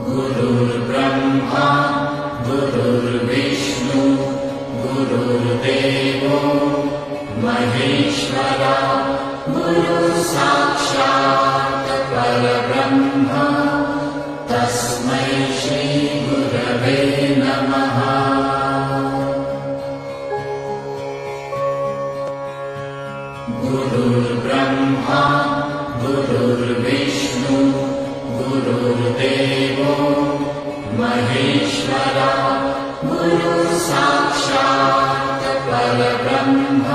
गुरुर्ब्रह्मा गुरुर्विष्णु गुरुर्देवो महेश्वरा गुरुसाक्षात् परब्रह्म तस्मै श्री गुरवे नमः। गुरुर्ब्रह्मा गुरुर्विष्णु गुरुर्देवो महेश्वरा गुरुसाक्षात् परब्रह्म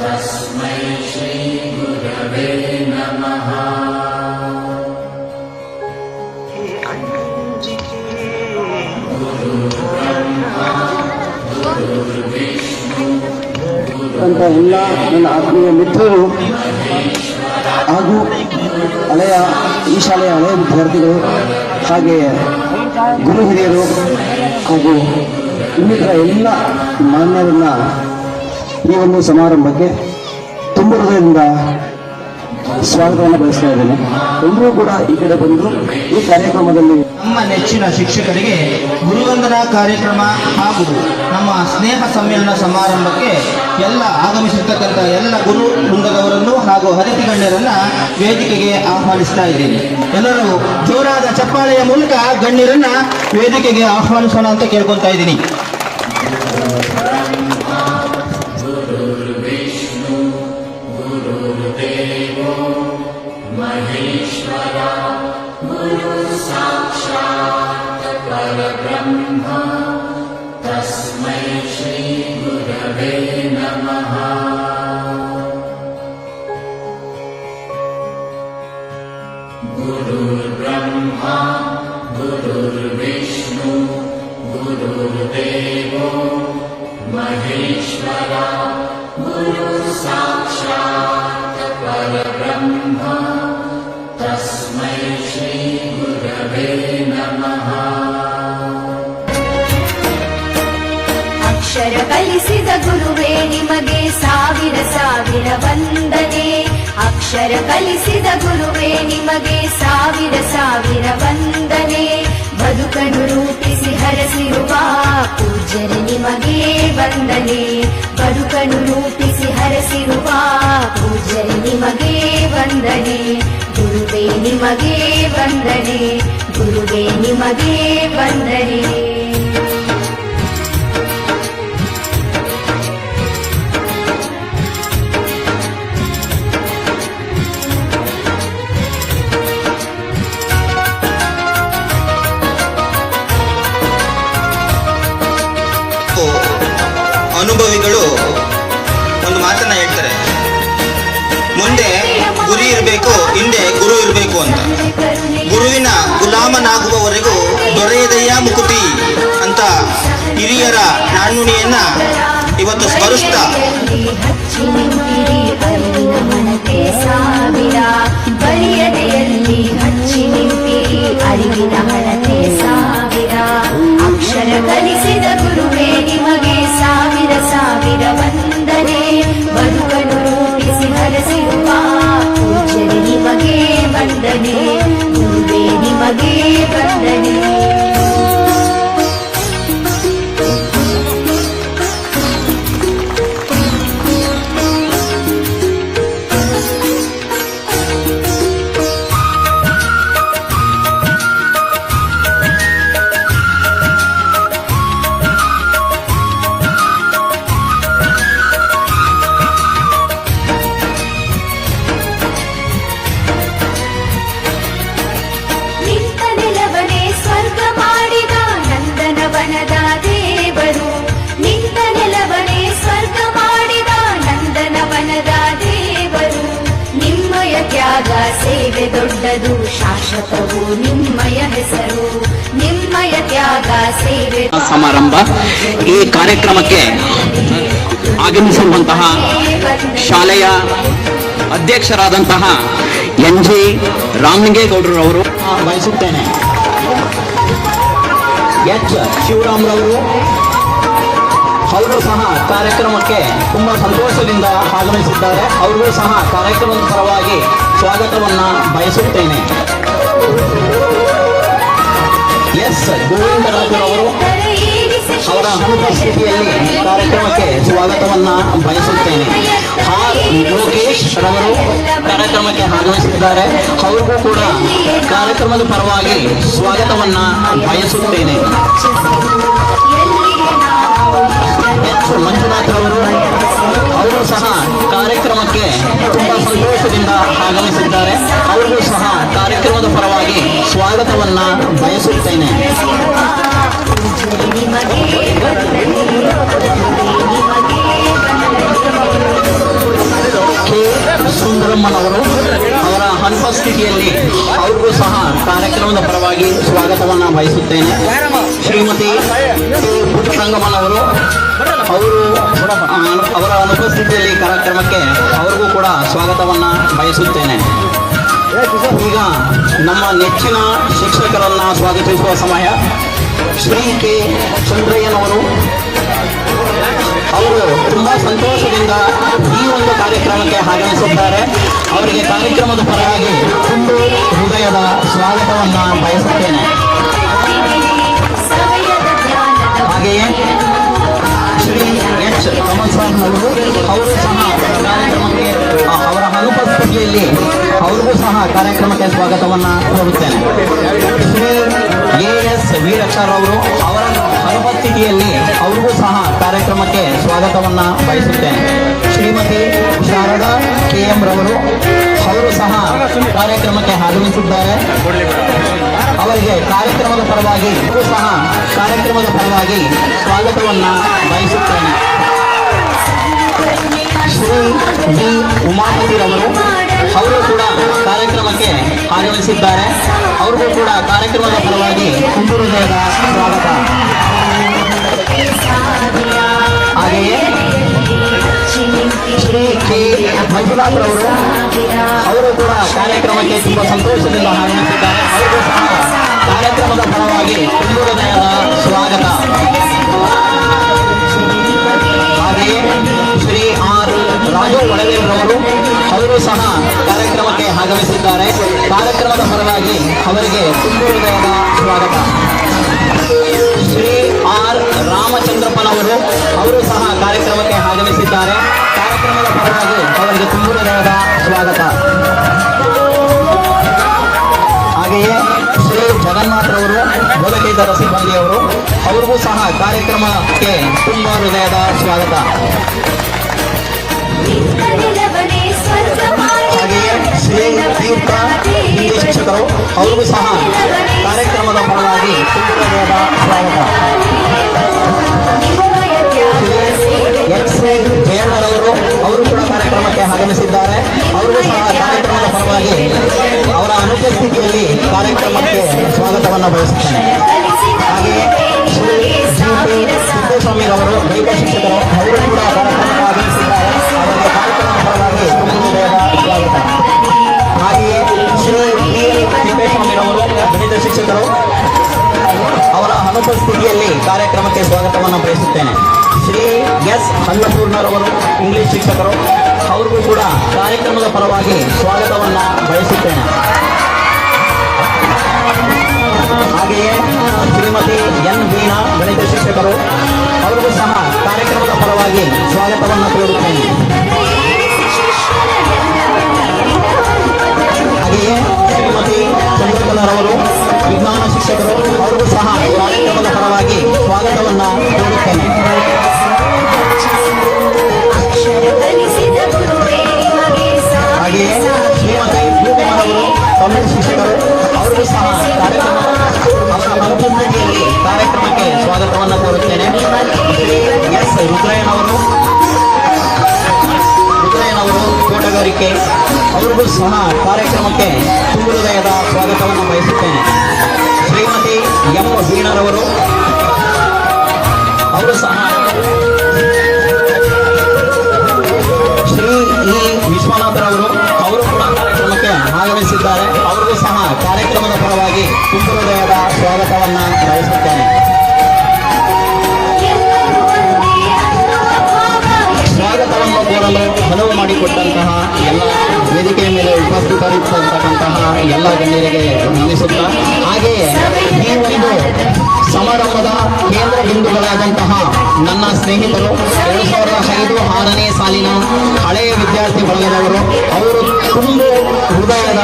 तस्मै श्री गुरवे नमः। गुरुर्ब्रह्मा गुरुर्विष्णु ಅಂತ ಎಲ್ಲ ನನ್ನ ಆತ್ಮೀಯ ಮಿತ್ರರು ಹಾಗೂ ಈ ಶಾಲೆಯ ಹಳೆಯ ವಿದ್ಯಾರ್ಥಿಗಳು ಹಾಗೆಯೇ ಗುರು ಹಿರಿಯರು ಹಾಗೂ ಇನ್ನಿತರ ಎಲ್ಲ ಮಾನ್ಯರನ್ನ ಈ ಒಂದು ಸಮಾರಂಭಕ್ಕೆ ತುಂಬ ಹೃದಯದಿಂದ ಸ್ವಾಗತವನ್ನು ಬಯಸ್ತಾ ಇದ್ದೇನೆ. ಎಲ್ಲರೂ ಕೂಡ ಈ ಕಡೆ ಬಂದು ಈ ಕಾರ್ಯಕ್ರಮದಲ್ಲಿ ನಮ್ಮ ನೆಚ್ಚಿನ ಶಿಕ್ಷಕರಿಗೆ ಗುರುವಂದನಾ ಕಾರ್ಯಕ್ರಮ ಹಾಗೂ ನಮ್ಮ ಸ್ನೇಹ ಸಮ್ಮೇಳನ ಸಮಾರಂಭಕ್ಕೆ ಎಲ್ಲ ಆಗಮಿಸಿರ್ತಕ್ಕಂಥ ಎಲ್ಲ ಗುರು ವೃಂದದವರನ್ನು ಹಾಗೂ ಅತಿಥಿ ಗಣ್ಯರನ್ನ ವೇದಿಕೆಗೆ ಆಹ್ವಾನಿಸ್ತಾ ಇದ್ದೇನೆ. ಎಲ್ಲರೂ ಜೋರಾದ ಚಪ್ಪಾಳೆಯ ಮೂಲಕ ಗಣ್ಯರನ್ನ ವೇದಿಕೆಗೆ ಆಹ್ವಾನಿಸೋಣ ಅಂತ ಕೇಳ್ಕೊತಾ ಇದ್ದೀನಿ. महेश्वरा गुरु साक्षात् परब्रह्म तस्मै श्री गुरवे नमः। गुरुर्ब्रह्मा गुरुर्विष्णु गुरुर्देवो महेश्वरा गुरु साक्षात् परब्रह्म तस्मै श्री गुरवे नमः। ಅಕ್ಷರ ಕಲಿಸಿದ ಗುರುವೇ ನಿಮಗೆ ಸಾವಿರ ಸಾವಿರ ವಂದನೆ. ಅಕ್ಷರ ಕಲಿಸಿದ ಗುರುವೇ ನಿಮಗೆ ಸಾವಿರ ಸಾವಿರ ವಂದನೆ. ಬದುಕನ್ನು ರೂಪಿಸಿ ಹರಸಿರುವ ಪೂಜ್ಯರೇ ನಿಮಗೆ ವಂದನೆ. ಬದುಕನ್ನು ರೂಪಿಸಿ ಹರಸಿರುವ ಪೂಜ್ಯರೇ ನಿಮಗೆ ವಂದನೆ. ಗುರುವೇ ನಿಮಗೆ ವಂದನೆ. ಗುರುವೇ ನಿಮಗೆ ವಂದನೆ. ಅನುಭವಿಗಳು ಒಂದು ಮಾತನ್ನ ಹೇಳ್ತಾರೆ, ಮುಂದೆ ಗುರಿ ಇರಬೇಕು, ಹಿಂದೆ ಗುರು ಇರಬೇಕು ಅಂತ. ಗುರುವಿನ ಗುಲಾಮನಾಗುವವರೆಗೂ ದೊರೆಯದೆಯ ಮುಕುತಿ ಅಂತ ಹಿರಿಯರ ನಾಣ್ಣುಣಿಯನ್ನ ಇವತ್ತು ಸ್ಮರಿಸ್ತಾ ಬರಿಯದೆಯಲ್ಲಿ ಹಚ್ಚಿ ನಿಂತಿರಿ ಅರಿವಿನ ಹಣತೆ ಸಾವಿರ. ಅಕ್ಷರ ಕಲಿಸಿದ ಗುರುವೇ ನಿಮಗೆ ಸಾವಿರ ಸಾವಿರ ವಂದನೆ. ಬದುಕನ್ನು ರೂಪಿಸಿ ಹರಸಿರುವ ಪೂಜ್ಯರೇ ನಿಮಗೆ ವಂದನೆ. ಗುರುವೇ ನಿಮಗೆ ವಂದನೆ. ಸೇವೆ ದೊಡ್ಡದು ಶಾಶ್ವತವು ನಿಮ್ಮಯ ಹೆಸರು. ನಿಮ್ಮಯ ತ್ಯಾಗ ಸೇವೆ ಸಮಾರಂಭ. ಈ ಕಾರ್ಯಕ್ರಮಕ್ಕೆ ಆಗಮಿಸಿರುವಂತಹ ಶಾಲೆಯ ಅಧ್ಯಕ್ಷರಾದಂತಹ NG ರಾಮಲಿಂಗೇಗೌಡರವರು ಬಯಸುತ್ತೇನೆ. H ಶಿವರಾಮ್ರವರು ಅವರು ಸಹ ಕಾರ್ಯಕ್ರಮಕ್ಕೆ ತುಂಬಾ ಸಂತೋಷದಿಂದ ಆಗಮಿಸಿದ್ದಾರೆ. ಅವರಿಗೂ ಸಹ ಕಾರ್ಯಕ್ರಮದ ಪರವಾಗಿ ಸ್ವಾಗತವನ್ನ ಬಯಸುತ್ತೇನೆ. ಎಸ್ ಗೋವಿಂದರಾಜರವರು ಅವರ ಅನುಪಸ್ಥಿತಿಯಲ್ಲಿ ಕಾರ್ಯಕ್ರಮಕ್ಕೆ ಸ್ವಾಗತವನ್ನ ಬಯಸುತ್ತೇನೆ. ಆರ್ ಲೋಕೇಶ್ ರವರು ಕಾರ್ಯಕ್ರಮಕ್ಕೆ ಆಗಮಿಸಿದ್ದಾರೆ. ಅವ್ರಿಗೂ ಕೂಡ ಕಾರ್ಯಕ್ರಮದ ಪರವಾಗಿ ಸ್ವಾಗತವನ್ನ ಬಯಸುತ್ತೇನೆ. ಎಚ್ ಮಂಜುನಾಥ್ ಅವರು ಸಹ ಕಾರ್ಯಕ್ರಮಕ್ಕೆ ತುಂಬಾ ಸಂತೋಷದಿಂದ ಆಗಮಿಸಿದ್ದಾರೆ. ಅವರಿಗೂ ಸಹ ಕಾರ್ಯಕ್ರಮದ ಪರವಾಗಿ ಸ್ವಾಗತವನ್ನ ಬಯಸುತ್ತೇನೆ. ಕೆ ಸುಂದರಮ್ಮನವರು ಅವರ ಅನುಪಸ್ಥಿತಿಯಲ್ಲಿ ಅವ್ರಿಗೂ ಸಹ ಕಾರ್ಯಕ್ರಮದ ಪರವಾಗಿ ಸ್ವಾಗತವನ್ನ ಬಯಸುತ್ತೇನೆ. ಶ್ರೀಮತಿ ಕೆ ಪುಟ್ಟರಂಗಮ್ಮನವರು ಅವರ ಅನುಪಸ್ಥಿತಿಯಲ್ಲಿ ಕಾರ್ಯಕ್ರಮಕ್ಕೆ ಅವ್ರಿಗೂ ಕೂಡ ಸ್ವಾಗತವನ್ನ ಬಯಸುತ್ತೇನೆ. ಈಗ ನಮ್ಮ ನೆಚ್ಚಿನ ಶಿಕ್ಷಕರನ್ನ ಸ್ವಾಗತಿಸುವ ಸಮಯ. ಶ್ರೀ ಕೆ ಚಂದ್ರಯ್ಯನವರು ಅವರು ತುಂಬಾ ಸಂತೋಷದಿಂದ ಈ ಒಂದು ಕಾರ್ಯಕ್ರಮಕ್ಕೆ ಆಗಮಿಸಿದ್ದಾರೆ. ಅವರಿಗೆ ಕಾರ್ಯಕ್ರಮದ ಪರವಾಗಿ ತುಂಬ ಹೃದಯದ ಸ್ವಾಗತವನ್ನ ಬಯಸುತ್ತೇನೆ. ಹಾಗೆಯೇ ಶ್ರೀ ಎಚ್ ಕಮಲ್ ಸಾಹ್ನವರು ಅವರು ಸಹ ಕಾರ್ಯಕ್ರಮಕ್ಕೆ ಅವರ ಅನುಪಸ್ಥಿತಿಯಲ್ಲಿ ಅವ್ರಿಗೂ ಸಹ ಕಾರ್ಯಕ್ರಮಕ್ಕೆ ಸ್ವಾಗತವನ್ನ ಕೋರುತ್ತೇನೆ. ಶ್ರೀ ಎ ಎಸ್ ವೀರಕ್ಷರ್ ಅವರು ಅವರ ಅನುಪಸ್ಥಿತಿಯಲ್ಲಿ ಅವ್ರಿಗೂ ಸಹ ಕಾರ್ಯಕ್ರಮಕ್ಕೆ ಸ್ವಾಗತವನ್ನ ಬಯಸುತ್ತೇನೆ. ಶ್ರೀಮತಿ ಶಾರದಾ ಕೆ ಎಂ ರವರು ಅವರು ಸಹ ಕಾರ್ಯಕ್ರಮಕ್ಕೆ ಆಗಮಿಸಿದ್ದಾರೆ. ಅವರಿಗೆ ಕಾರ್ಯಕ್ರಮದ ಪರವಾಗಿ ಸ್ವಾಗತವನ್ನ ಬಯಸುತ್ತೇನೆ. ಶ್ರೀ ಡಿ ಉಮಾಪತಿರವರು ಅವರು ಕೂಡ ಕಾರ್ಯಕ್ರಮಕ್ಕೆ ಆಗಮಿಸಿದ್ದಾರೆ. ಅವ್ರಿಗೂ ಕೂಡ ಕಾರ್ಯಕ್ರಮದ ಪರವಾಗಿ ತುಂಬ ಹೃದಯದ ಸ್ವಾಗತ. ಹಾಗೆಯೇ ಶ್ರೀ ಕೆ ಮಂಜುನಾಥ್ರವರು ಅವರು ಕೂಡ ಕಾರ್ಯಕ್ರಮಕ್ಕೆ ತುಂಬ ಸಂತೋಷದಿಂದ ಆಗಮಿಸಿದ್ದಾರೆ. ಅವರಿಗೂ ಸಹ ಕಾರ್ಯಕ್ರಮದ ಪರವಾಗಿ ತುಂಬ ಹೃದಯದ ಸ್ವಾಗತ. ಹಾಗೆಯೇ ಶ್ರೀ ಆರ್ ರಾಜು ಒಳವೇರವರು ಅವರು ಸಹ ಕಾರ್ಯಕ್ರಮಕ್ಕೆ ಆಗಮಿಸಿದ್ದಾರೆ. ಕಾರ್ಯಕ್ರಮದ ಪರವಾಗಿ ಅವರಿಗೆ ತುಂಬ ಹೃದಯದ ಸ್ವಾಗತ. ಶ್ರೀ ಆರ್ ರಾಮಚಂದ್ರಪ್ಪನವರು ಅವರು ಸಹ ಕಾರ್ಯಕ್ರಮಕ್ಕೆ ಆಗಮಿಸಿದ್ದಾರೆ. ಕಾರ್ಯಕ್ರಮದ ಪರವಾಗಿ ಅವರಿಗೆ ತುಂಬ ಹೃದಯದ ಸ್ವಾಗತ. ಹಾಗೆಯೇ ಶ್ರೀ ಜಗನ್ನಾಥ್ರವರು ಬೋಧಕೇತರ ಸಿಬ್ಬಂದಿಯವರು ಅವ್ರಿಗೂ ಸಹ ಕಾರ್ಯಕ್ರಮಕ್ಕೆ ತುಂಬ ಹೃದಯದ ಸ್ವಾಗತ. ಹಾಗೆಯೇ ಶ್ರೀ ತೀರ್ಥ ಹಿಂದಿ ಶಿಕ್ಷಕರು ಅವ್ರಿಗೂ ಸಹ ಕಾರ್ಯಕ್ರಮದ ಪರವಾಗಿ ತುಂಬ ಹೃದಯದ ಸ್ವಾಗತ. ಎಕ್ಸ್ ಜಯಣ್ಣರವರು ಅವರು ಕೂಡ ಕಾರ್ಯಕ್ರಮಕ್ಕೆ ಆಗಮಿಸಿದ್ದಾರೆ. ಅವ್ರಿಗೂ ಸಹ ಕಾರ್ಯಕ್ರಮದ ಪರವಾಗಿ ಅವರ ಅನುಪಸ್ಥಿತಿಯಲ್ಲಿ ಕಾರ್ಯಕ್ರಮಕ್ಕೆ ಸ್ವಾಗತವನ್ನು ಬಯಸುತ್ತೇನೆ. ಹಾಗೆಯೇ ಶ್ರೀ ಜಿ ಪಿ ಸಿದ್ದೇಸ್ವಾಮಿರವರು ದೈಹಿಕ ಶಿಕ್ಷಕರು ಅವರು ಕೂಡ ಕಾರ್ಯಕ್ರಮಕ್ಕೆ ಆಗಮಿಸಿದ್ದಾರೆ. ಅವರಿಗೆ ಕಾರ್ಯಕ್ರಮದ ಪರವಾಗಿ ತುಂಬ ಹೃದಯದ ಸ್ವಾಗತ. ಹಾಗೆಯೇ ಶ್ರೀ ಪಿ ತಿಪ್ಪೇಸ್ವಾಮಿರವರು ಗಣಿತ ಶಿಕ್ಷಕರು ಅವರ ಅನುಪಸ್ಥಿತಿಯಲ್ಲಿ ಕಾರ್ಯಕ್ರಮಕ್ಕೆ ಸ್ವಾಗತವನ್ನು ಬಯಸುತ್ತೇನೆ. ಶ್ರೀ ಎಸ್ ಅನ್ನಪೂರ್ಣರವರು ಇಂಗ್ಲಿಷ್ ಶಿಕ್ಷಕರು ಅವ್ರಿಗೂ ಕೂಡ ಕಾರ್ಯಕ್ರಮದ ಪರವಾಗಿ ಸ್ವಾಗತವನ್ನು ಬಯಸುತ್ತೇನೆ. ಹಾಗೆಯೇ ಶ್ರೀಮತಿ ಎನ್ ವೀಣಾ ಗಣಿತ ಶಿಕ್ಷಕರು ಅವ್ರಿಗೂ ಸಹ ಕಾರ್ಯಕ್ರಮದ ಪರವಾಗಿ ಸ್ವಾಗತವನ್ನು ಕೋರುತ್ತೇನೆ. ಹಾಗೆಯೇ ಶ್ರೀಮತಿ ಚಂದ್ರಕಲಾರವರು ವಿಜ್ಞಾನ ಶಿಕ್ಷಕರು ಅವ್ರಿಗೂ ಸಹ ಕಾರ್ಯಕ್ರಮದ ಪರವಾಗಿ ಸ್ವಾಗತವನ್ನು ಕೋರುತ್ತೇನೆ. ಹಾಗೆಯೇ ಶ್ರೀಮತಿ ಭೂಕುಮಾರವರು ತಮಿಳು ಶಿಕ್ಷಕರು ಅವ್ರಿಗೂ ಸಹ ಅವರ ಅನುಪಸ್ಥಿತಿಯಲ್ಲಿ ಕಾರ್ಯಕ್ರಮಕ್ಕೆ ಸ್ವಾಗತವನ್ನು ಕೋರುತ್ತೇನೆ. ಎಸ್ ರುದ್ರಯ್ಯನವರು ತೋಟಗಾರಿಕೆ ಅವ್ರಿಗೂ ಸಹ ಕಾರ್ಯಕ್ರಮಕ್ಕೆ ತುಂಬ ಹೃದಯದ ಸ್ವಾಗತವನ್ನು ಬಯಸುತ್ತೇನೆ. ಶ್ರೀಮತಿ ಎಂ ವೀಣರವರು ಅವರು ಸಹ ಶ್ರೀ ಇ ವಿಶ್ವನಾಥರವರು ಅವರು ಕೂಡ ಕಾರ್ಯಕ್ರಮಕ್ಕೆ ಆಗಮಿಸಿದ್ದಾರೆ. ಅವರಿಗೂ ಸಹ ಕಾರ್ಯಕ್ರಮದ ಪರವಾಗಿ ತುಂಬ ಹೃದಯದ ಸ್ವಾಗತವನ್ನು ಬಯಸುತ್ತೇನೆ. ಸ್ವಾಗತವನ್ನು ಕೋರಲು ಅನುವು ಮಾಡಿಕೊಟ್ಟಂತಹ ಎಲ್ಲ ವೇದಿಕೆಯ ಮೇಲೆ ಉಪಸ್ಥಿತರಿರ್ತಕ್ಕಂತಹ ಎಲ್ಲ ಗಣ್ಯರಿಗೆ ವಂದಿಸುತ್ತಾ, ಹಾಗೆಯೇ ಈ ಒಂದು ಸಮಾರಂಭದ ಕೇಂದ್ರ ಬಿಂದುಗಳಾದಂತಹ ನನ್ನ ಸ್ನೇಹಿತರು 2005-6ನೇ ಸಾಲಿನ ಹಳೆಯ ವಿದ್ಯಾರ್ಥಿ ಬಳಗದವರು, ಅವರು ತುಂಬ ಹೃದಯದ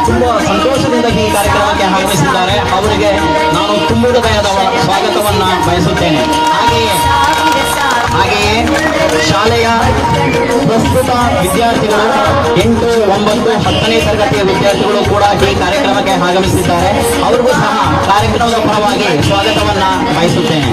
ತುಂಬ ಸಂತೋಷದಿಂದ ಈ ಕಾರ್ಯಕ್ರಮಕ್ಕೆ ಆಗಮಿಸಿದ್ದಾರೆ. ಅವರಿಗೆ ನಾನು ತುಂಬ ಹೃದಯದ ಸ್ವಾಗತವನ್ನು ಬಯಸುತ್ತೇನೆ. ಹಾಗೆಯೇ ಶಾಲೆಯ ಪ್ರಸ್ತುತ ವಿದ್ಯಾರ್ಥಿಗಳು 8, 9, 10ನೇ ತರಗತಿಯ ವಿದ್ಯಾರ್ಥಿಗಳು ಕೂಡ ಈ ಕಾರ್ಯಕ್ರಮಕ್ಕೆ ಆಗಮಿಸಿದ್ದಾರೆ. ಅವರಿಗೂ ಸಹ ಕಾರ್ಯಕ್ರಮದ ಪರವಾಗಿ ಸ್ವಾಗತವನ್ನ ಬಯಸುತ್ತೇನೆ.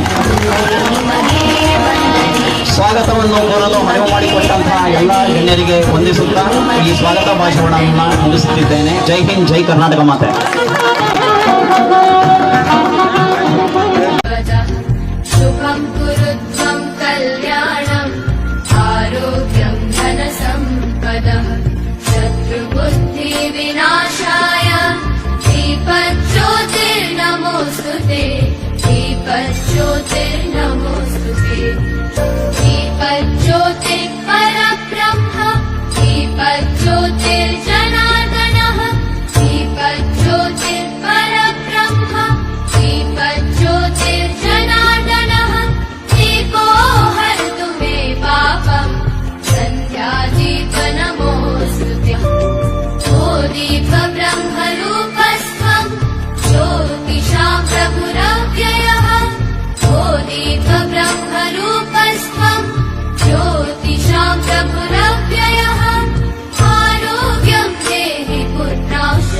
ಸ್ವಾಗತವನ್ನು ಕೋರಲು ಅನುವು ಮಾಡಿಕೊಟ್ಟಂತಹ ಎಲ್ಲ ಗಣ್ಯರಿಗೆ ವಂದಿಸುತ್ತಾ ಈ ಸ್ವಾಗತ ಭಾಷಣವನ್ನು ಮುಗಿಸುತ್ತಿದ್ದೇನೆ. ಜೈ ಹಿಂದ್, ಜೈ ಕರ್ನಾಟಕ ಮಾತೆ. शुभं कुरुध्वं कल्याणम् आरोग्यं धनसम्पदः शत्रुबुद्धिविनाशाय दीपज्योतिर्नमोऽस्तु ते दीपज्योतिर्नमोऽस्तु ते दीपज्योतिः परब्रह्म दीपज्योतिर्जनार्दनः दीपज्योतिर्परब्रह्म दीपज्योतिर्जनार्दनः दीपो हरतु मे पापम् सन्ध्यादीपनमोऽस्तु ते ओ दीपब्रह्मरूपस्त्वम् ज्योतिषां प्रभुरव्ययः ओ दीपब्रह्मरूपस्त्वम् ज्योतिषां प्रभुरव्ययः आरोग्यं देहि पुत्रांश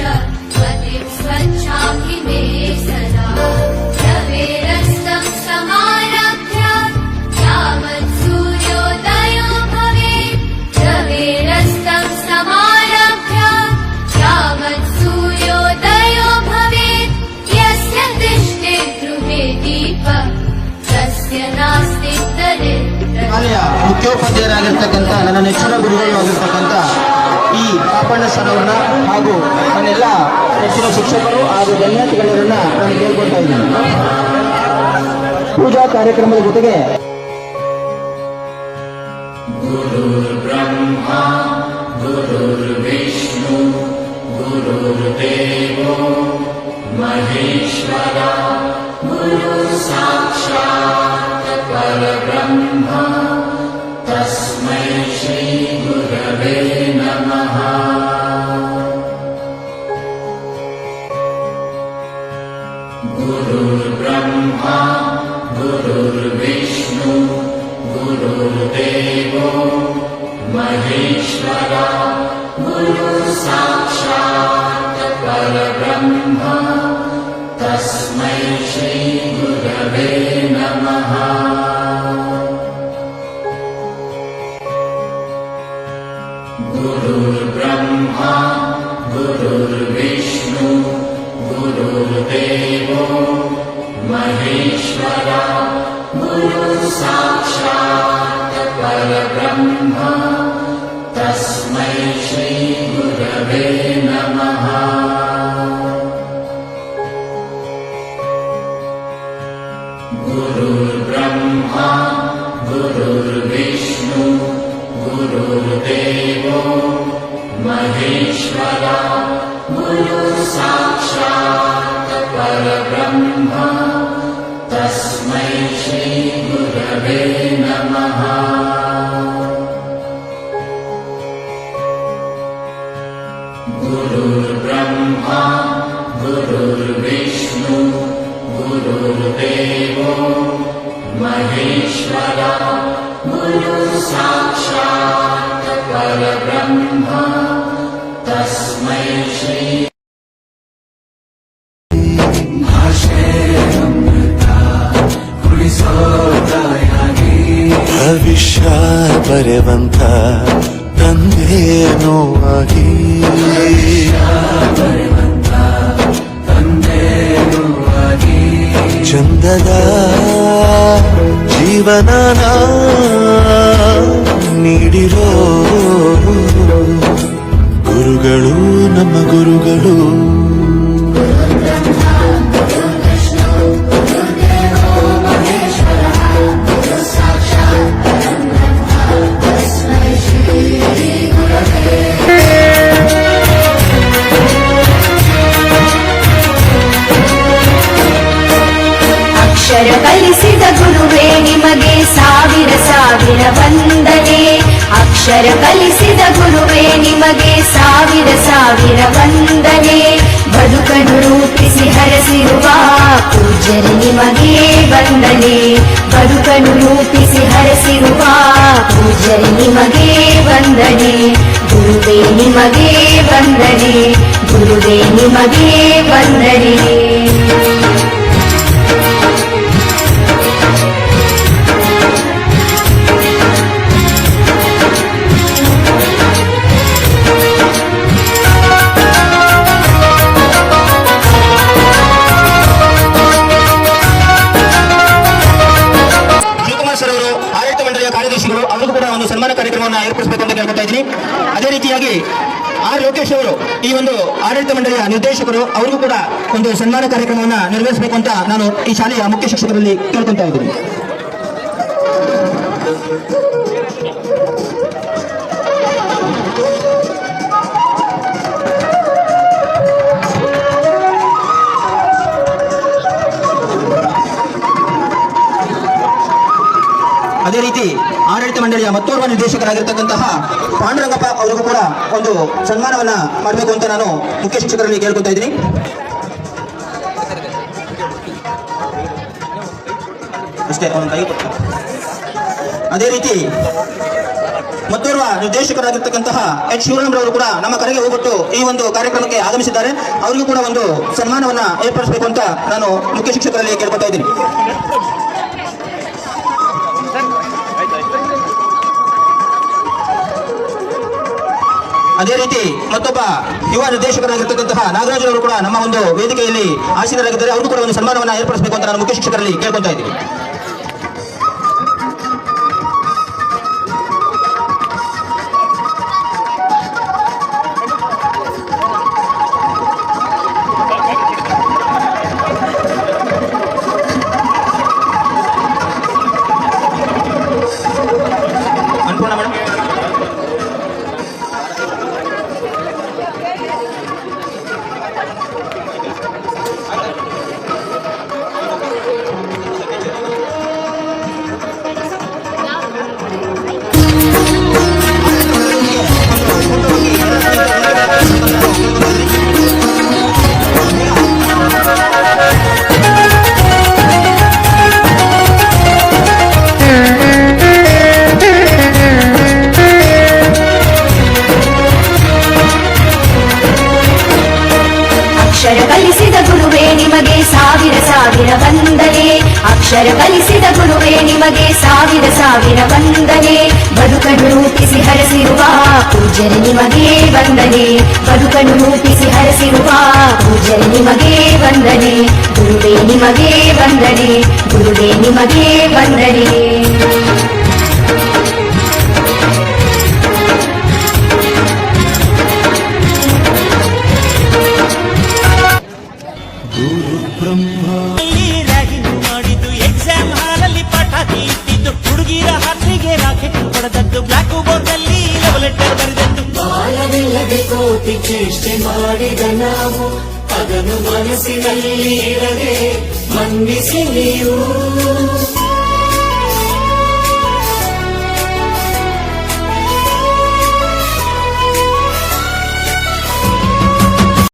मतिं स्वच्छामि मे सदा रवेरस्तं समारभ्य यावत् सूर्योदयो भवेत् रवेरस्तं समारभ्य यावत् सूर्योदयो भवेत् यस्य दृष्टे गृहे दीपः तस्य नास्ति दरिद्रता ಶಾಲೆಯ ಮುಖ್ಯೋಪಾಧ್ಯಾಯರಾಗಿರ್ತಕ್ಕಂಥ ನನ್ನ ನೆಚ್ಚಿನ ಗುರುಗಳು ಆಗಿರ್ತಕ್ಕಂಥ ಈ ಪಾಪಣ್ಣ ಸರ್ ಅವರನ್ನ ಹಾಗೂ ನನ್ನೆಲ್ಲ ನೆಚ್ಚಿನ ಶಿಕ್ಷಕರು ಹಾಗೂ ವಿದ್ಯಾರ್ಥಿಗಳನ್ನ ನಾನು ಕೇಳ್ಕೊಳ್ತಾ ಇದ್ದೀನಿ. ಪೂಜಾ ಕಾರ್ಯಕ್ರಮದ ಜೊತೆಗೆ गुरुर्ब्रह्मा गुरुर्विष्णु गुरुर्देवो महेश्वरा गुरुसाक्षात् परब्रह्म तस्मै श्री गुरवे नमः। गुरुर्ब्रह्मा गुरुर्विष्णु गुरुर्देवो महेश्वरा गुरुसाक्षात् परब्रह्म तस्मै श्री गुरवे नमः। गुरुर्ब्रह्मा गुरुर्विष्णु गुरुर्देवो महेश्वरा गुरुसाक्षात् परब्रह्म तस्मै श्री गुरवे नमः। गुरुर्ब्रह्मा गुरुर्विष्णु गुरुर्देवो महेश्वरा गुरुसाक्षात् परब्रह्म तस्मै श्री गुरवे नमः। गुरुर्ब्रह्मा गुरुर्विष्णु गुरुर्देवो महेश्वरा गुरुसाक्षात् परब्रह्म तस्मै श्री ಭವಿಷ್ಯ ಬರೆವಂತ ತಂದೇನೋ ಆಗಿ ಚಂದದ ಜೀವನನ ನೀಡಿರೋ ಗುರುಗಳು ನಮ್ಮ ಗುರುಗಳು. ಅಕ್ಷರ ಕಲಿಸಿದ ಗುರುವೇ ನಿಮಗೆ ಸಾವಿರ ಸಾವಿರ ವಂದನೆ. ಅಕ್ಷರ ಕಲಿಸಿದ ಗುರುವೇ ನಿಮಗೆ ಸಾವಿರ ಸಾವಿರ ವಂದನೆ. ಬದುಕನ್ನು ರೂಪಿಸಿ ಹರಸಿರುವ ಪೂಜ್ಯರು ನಿಮಗೆ ವಂದನೆ. ಬದುಕನ್ನು ರೂಪಿಸಿ ಹರಸಿರುವ ಪೂಜ್ಯರು ನಿಮಗೆ ವಂದನೆ. ಗುರುವೇ ನಿಮಗೆ ವಂದನೆ. ಗುರುವೇ ನಿಮಗೆ ವಂದನೆ. ಶಿವಕುಮಾರ್ ಸರ್ ಅವರು ಆಡಳಿತ ಮಂಡಳಿಯ ಕಾರ್ಯದರ್ಶಿಗಳು, ಅವರಿಗೂ ಕೂಡ ಒಂದು ಸನ್ಮಾನ ಕಾರ್ಯಕ್ರಮವನ್ನು ಏರ್ಪಡಿಸಬೇಕು ಅಂತ ಕೇಳ್ಕೊತಾ ಇದ್ದೀನಿ. ಅದೇ ರೀತಿಯಾಗಿ ಆರ್ ಲೋಕೇಶ್ ಅವರು ಈ ಒಂದು ಆಡಳಿತ ಮಂಡಳಿಯ ನಿರ್ದೇಶಕರು, ಅವರಿಗೂ ಕೂಡ ಒಂದು ಸನ್ಮಾನ ಕಾರ್ಯಕ್ರಮವನ್ನು ನೆರವೇರಿಸಬೇಕು ಅಂತ ನಾನು ಈ ಶಾಲೆಯ ಮುಖ್ಯ ಶಿಕ್ಷಕರಲ್ಲಿ ಕೇಳ್ಕೊತಾ ಇದ್ದೀನಿ. ಅದೇ ರೀತಿ ಆಡಳಿತ ಮಂಡಳಿಯ ಮತ್ತೋರ್ವ ನಿರ್ದೇಶಕರಾಗಿರ್ತಕ್ಕಂತಹ ಪಾಂಡುರಂಗಪ್ಪ ಅವರಿಗೂ ಕೂಡ ಒಂದು ಸನ್ಮಾನವನ್ನ ಮಾಡಬೇಕು ಅಂತ ನಾನು ಮುಖ್ಯ ಶಿಕ್ಷಕರಲ್ಲಿ ಕೇಳ್ಕೊತಾ ಇದ್ದೀನಿ. ಅಷ್ಟೇ, ಅವನ ಕೈ ಕೊಟ್ಟು. ಅದೇ ರೀತಿ ಮತ್ತೋರ್ವ ನಿರ್ದೇಶಕರಾಗಿರ್ತಕ್ಕಂತಹ ಎಚ್ ಶಿವರಾಮ್ರವರು ಕೂಡ ನಮ್ಮ ಕರೆಗೆ ಹೋಗ್ಬಿಟ್ಟು ಈ ಒಂದು ಕಾರ್ಯಕ್ರಮಕ್ಕೆ ಆಗಮಿಸಿದ್ದಾರೆ. ಅವರಿಗೂ ಕೂಡ ಒಂದು ಸನ್ಮಾನವನ್ನ ಏರ್ಪಡಿಸಬೇಕು ಅಂತ ನಾನು ಮುಖ್ಯ ಶಿಕ್ಷಕರಲ್ಲಿ ಕೇಳ್ಕೊತಾ ಇದ್ದೀನಿ. ಅದೇ ರೀತಿ ಮತ್ತೊಬ್ಬ ಯುವ ನಿರ್ದೇಶಕರಾಗಿರ್ತಕ್ಕಂತಹ ನಾಗರಾಜರವರು ಕೂಡ ನಮ್ಮ ಒಂದು ವೇದಿಕೆಯಲ್ಲಿ ಆಸೀನರಾಗಿದ್ದಾರೆ. ಅವರು ಕೂಡ ಒಂದು ಸನ್ಮಾನವನ್ನು ಏರ್ಪಡಿಸಬೇಕು ಅಂತ ನಾನು ಮುಖ್ಯ ಶಿಕ್ಷಕರಲ್ಲಿ ಕೇಳ್ಕೊತಾ ಇದ್ದೀನಿ. ಅನ್ಪೂರ್ಣ ಮೇಡಮ್. ಅಕ್ಷರ ಕಲಿಸಿದ ಗುರುವೇ ನಿಮಗೆ ಸಾವಿರ ಸಾವಿರ ವಂದನೆ. ಅಕ್ಷರ ಕಲಿಸಿದ ಗುರುವೇ ನಿಮಗೆ ಸಾವಿರ ಸಾವಿರ ವಂದನೆ. ಬದುಕನ್ನು ರೂಪಿಸಿ ಹರಸಿರುವ ಪೂಜ್ಯರು ನಿಮಗೆ ವಂದನೆ. ಬದುಕನ್ನು ರೂಪಿಸಿ ಹರಸಿರುವ ಪೂಜ್ಯರು ನಿಮಗೆ ವಂದನೆ. ಗುರುವೇ ನಿಮಗೆ ವಂದನೆ. ಗುರುವೇ ನಿಮಗೆ ವಂದನೆ. ರ್ಯಾಗಿಂಗ್ ಮಾಡಿದ್ದು, ಎಕ್ಸಾಮ್ ಹಾಲಲ್ಲಿ ಪಟಾಕಿ ಇಟ್ಟಿದ್ದು, ಹುಡುಗಿರ ಹಾಸಿಗೆ ರಾಕೆಟ್ ಹೊಡೆದದ್ದು, ಬ್ಲಾಕ್ ಬೋರ್ಡ್ ನಲ್ಲಿ ಲವ್ ಲೆಟರ್ ಬರೆದದ್ದು. ಬಾಲವಿಲ್ಲದೆ ಕೋಟಿ ಚೇಷ್ಟೆ ಮಾಡಿದ ನಾವು ಅದನ್ನು ಮನಸ್ಸಿನಲ್ಲಿ ಇರದೆ ಮನ್ನಿಸಿ ನೀವು